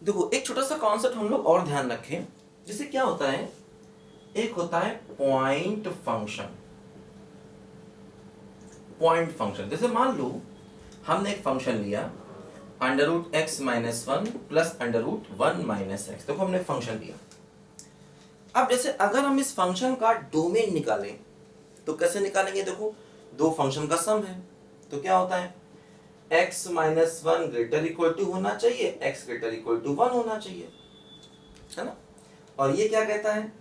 देखो एक छोटा सा कॉन्सेप्ट हम लोग और ध्यान रखें, जैसे क्या होता है, एक होता है पॉइंट फंक्शन। पॉइंट फंक्शन जैसे मान लो हमने एक फंक्शन लिया √x-1 प्लस √1 - x। देखो हमने एक फंक्शन लिया। अब जैसे अगर हम इस फंक्शन का डोमेन निकालें तो कैसे निकालेंगे? देखो दो फंक्शन का सम है तो क्या होता है, x-1 ग्रेटर इक्वल टू होना चाहिए, x ग्रेटर इक्वल टू 1 होना चाहिए, है ना। और ये क्या कहता है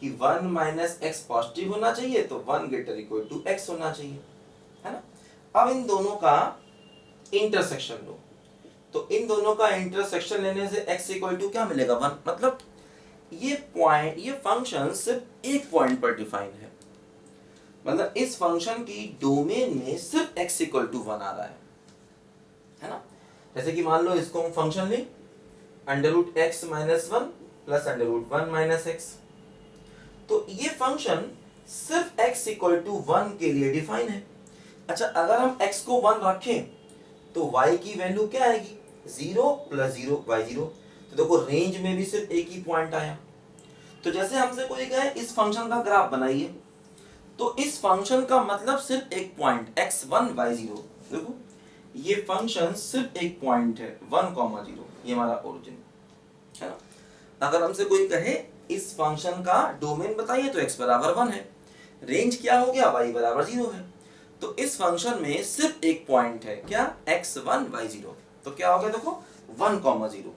कि 1 - x पॉजिटिव होना चाहिए तो 1 ग्रेटर इक्वल टू x होना चाहिए, है ना। अब इन दोनों का इंटरसेक्शन लो, तो इन दोनों का इंटरसेक्शन लेने से x इक्वल टू क्या मिलेगा? 1। मतलब ये पॉइंट, ये फंक्शन सिर्फ एक पॉइंट पर डिफाइन है, मतलब इस फंक्शन की डोमेन में सिर्फ x इक्वल टू 1 आ रहा है ना। जैसे कि मान लो इसको हम फंक्शन लें √x-1 प्लस √1 - x, तो ये फंक्शन सिर्फ x इक्वल टू 1 के लिए डिफाइन है। अच्छा, अगर हम x को 1 रखें तो y की वैल्यू क्या आएगी? 0 + 0 y 0। तो देखो रेंज में भी सिर्फ एक ही पॉइंट आया। तो जैसे हमसे कोई कहे इस फंक्शन का ग्राफ बनाइए, तो इस फंक्शन का मतलब सिर्फ एक पॉइंट x1 y 0। देखो ये फंक्शन सिर्फ एक पॉइंट है 1, 0, ये हमारा ओरिजिन है ना। अगर हमसे कोई कहे इस फंक्शन का डोमेन बताइए तो x बराबर 1 है, रेंज क्या हो गया? y बराबर 0 है। तो इस फंक्शन में सिर्फ एक पॉइंट है, क्या? x1 y 0। तो क्या हो गया? देखो 1, 0।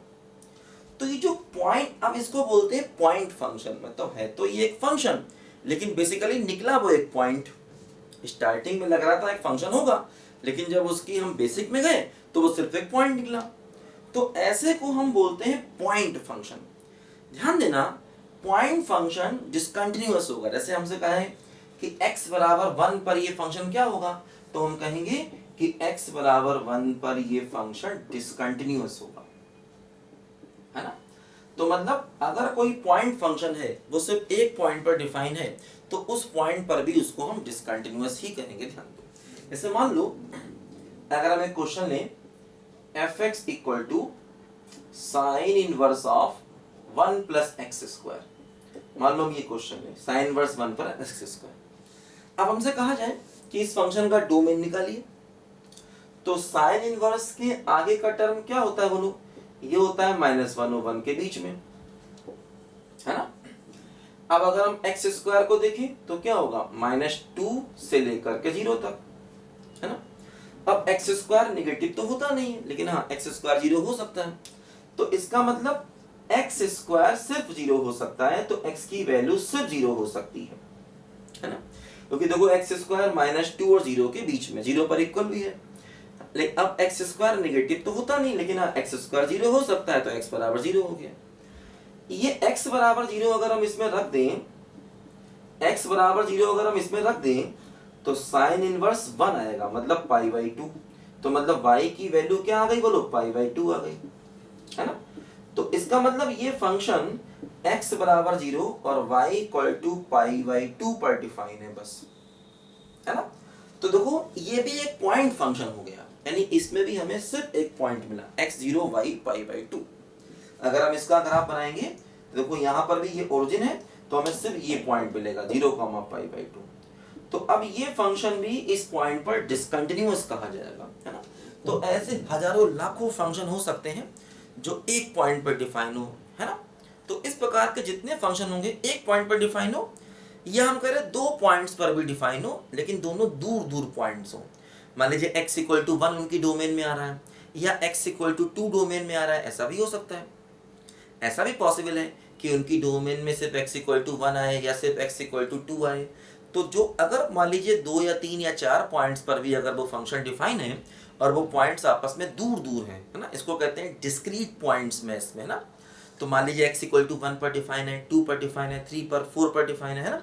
तो ये जो पॉइंट, अब इसको बोलते हैं पॉइंट फंक्शन। मतलब है तो ये एक फंक्शन, लेकिन बेसिकली निकला वो एक पॉइंट। स्टार्टिंग में लग रहा था एक फंक्शन होगा, लेकिन जब उसकी हम बेसिक में गए तो वो सिर्फ एक पॉइंट निकला। तो ऐसे को हम बोलते हैं पॉइंट फंक्शन। ध्यान देना, पॉइंट फंक्शन डिसकंटिन्यूअस होगा। जैसे हमसे कहे कि x बराबर 1 पर ये फंक्शन क्या होगा, तो हम कहेंगे कि x बराबर 1 पर ये फंक्शन डिसकंटिन्यूअस होगा, है ना। तो मतलब अगर कोई पॉइंट फंक्शन है, वो सिर्फ एक पॉइंट पर डिफाइन है, तो उस पॉइंट पर भी उसको हम डिसकंटिन्यूअस ही कहेंगे। ध्यान दो, जैसे मान लो अगर हम एक क्वेश्चन लें f(x) equal to sine inverse of 1 + x²। मान लो हम ये क्वेश्चन लें साइन इनवर्स 1 पर x²। अब हमसे कहा जाए कि इस फंक्शन का डोमेन निकालिए, तो साइन इनवर्स के आगे का टर्म क्या होता है बोलो? ये होता है -1 और 1 के बीच में, है ना। अब अगर हम x² को देखें तो क्या होगा? -2 से लेकर के 0 तक, है ना। अब x² नेगेटिव तो होता नहीं है, लेकिन हाँ x² 0 हो सकता है। तो इसका मतलब x² सिर्फ 0 हो सकता है, तो x की वैल्यू सिर्फ 0 हो सकती है ना। क्योंकि देखो x² -2 और 0 के बीच में, 0 पर इक्वल भी है। लेकिन अब x² नेगेटिव तो होता नहीं, लेकिन हाँ x² 0 हो सकता है, तो x बराबर 0 हो गया। ये x बराबर 0 अगर हम इसमें रख दें, x बराबर 0 अगर हम इसमें रख दें तो साइन इनवर्स 1 आएगा, मतलब π/2। तो मतलब y की वैल्यू क्या आ गई बोलो? π/2 आ गई, है ना। तो इसका मतलब ये फंक्शन x बराबर 0 और y इक्वल टू π/2 पर डिफाइन है, बस, है ना। तो देखो ये भी एक पॉइंट फंक्शन हो गया, यानी इसमें भी हमें सिर्फ एक पॉइंट मिला x0 y π/2। अगर हम इसका ग्राफ बनाएंगे तो देखो यहाँ पर भी ये ओरिजिन है, तो हमें सिर्फ ये पॉइंट मिलेगा 0, π/2। तो अब ये फंक्शन भी इस पॉइंट पर डिसकंटिन्यूअस कहा जाएगा, है ना। तो ऐसे हजारों लाखों फंक्शन हो सकते हैं जो एक पॉइंट पर डिफाइन हो, है ना। तो इस प्रकार के जितने फंक्शन होंगे एक पॉइंट पर डिफाइन हो, या हम कह रहे हैं दो पॉइंट्स पर भी डिफाइन हो, लेकिन दोनों दूर दूर पॉइंट्स हो। मान लीजिए x इक्वल टू 1 उनकी डोमेन में आ रहा है, या x इक्वल टू 2 डोमेन में आ रहा है, ऐसा भी हो सकता है। ऐसा भी पॉसिबल है कि उनकी डोमेन में सिर्फ x इक्वल टू 1 आए या सिर्फ x इक्वल टू 2 आए। तो जो अगर मान लीजिए 2 या 3 या 4 पॉइंट्स पर भी अगर वो फंक्शन डिफाइन है और वो पॉइंट्स आपस में दूर दूर हैं, है ना, इसको कहते हैं डिस्क्रीट पॉइंट्स में इसमें ना। तो मान लीजिए x इक्वल टू 1 पर डिफाइन है, 2 पर डिफाइन है, 3 पर, 4 पर डिफाइन है ना।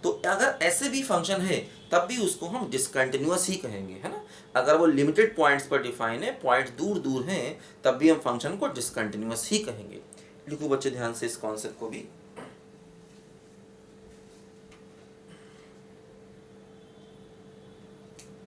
तो अगर ऐसे भी फंक्शन है तब भी उसको हम डिसकंटिन्यूअस ही कहेंगे, है ना। अगर वो लिमिटेड पॉइंट्स पर डिफाइन है, पॉइंट्स दूर दूर हैं, तब भी हम फंक्शन को डिसकंटिन्यूअस ही कहेंगे। लिखो बच्चे ध्यान से इस कॉन्सेप्ट को भी।